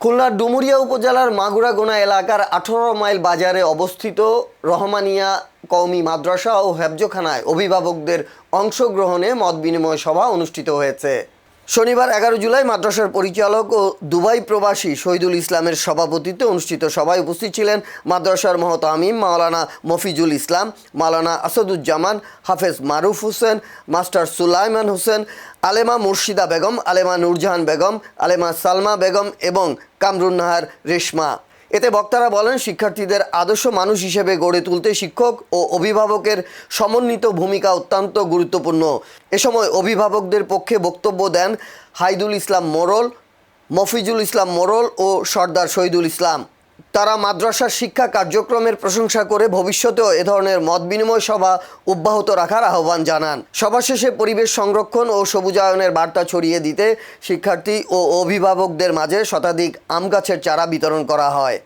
খুলনার ডুমুরিয়া উপজেলার মাগুরাগোনা এলাকার 18 মাইল বাজারে অবস্থিত রহমানিয়া কওমি মাদ্রাসা ও হেফজখানায় অভিভাবকদের অংশগ্রহণে মতবিনিময় সভা অনুষ্ঠিত হয়েছে। শনিবার 11 জুলাই মাদ্রাসার পরিচালক ও দুবাই প্রবাসী শহীদুল ইসলামের সভাপতিত্বে অনুষ্ঠিত সভায় উপস্থিত ছিলেন মাদ্রাসার মহতামিম মাওলানা মফিজুল ইসলাম, মাওলানা আসাদুজ্জামান, হাফেজ মারুফ হোসেন, মাস্টার সুলাইমান হোসেন, আলেমা মুর্শিদা বেগম, আলেমা নূরজাহান বেগম, আলেমা সালমা বেগম এবং কামরুন নাহার রেশমা। এতে বক্তারা বলেন, শিক্ষার্থীদের আদর্শ মানুষ হিসেবে গড়ে তুলতে শিক্ষক ও অভিভাবকের সমন্বিত ভূমিকা অত্যন্ত গুরুত্বপূর্ণ। এ সময় অভিভাবকদের পক্ষে বক্তব্য দেন হাইদুল ইসলাম মোরল, মফিজুল ইসলাম মোরল ও সর্দার শহীদুল ইসলাম। তারা মাদ্রাসার শিক্ষা কার্যক্রমের প্রশংসা করে ভবিষ্যতেও এ ধরনের মতবিনিময় সভা অব্যাহত রাখার আহ্বান জানান। সভা শেষে পরিবেশ সংরক্ষণ ও সবুজায়নের বার্তা ছড়িয়ে দিতে শিক্ষার্থী ও অভিভাবকদের মাঝে শতাধিক আম গাছের চারা বিতরণ করা হয়।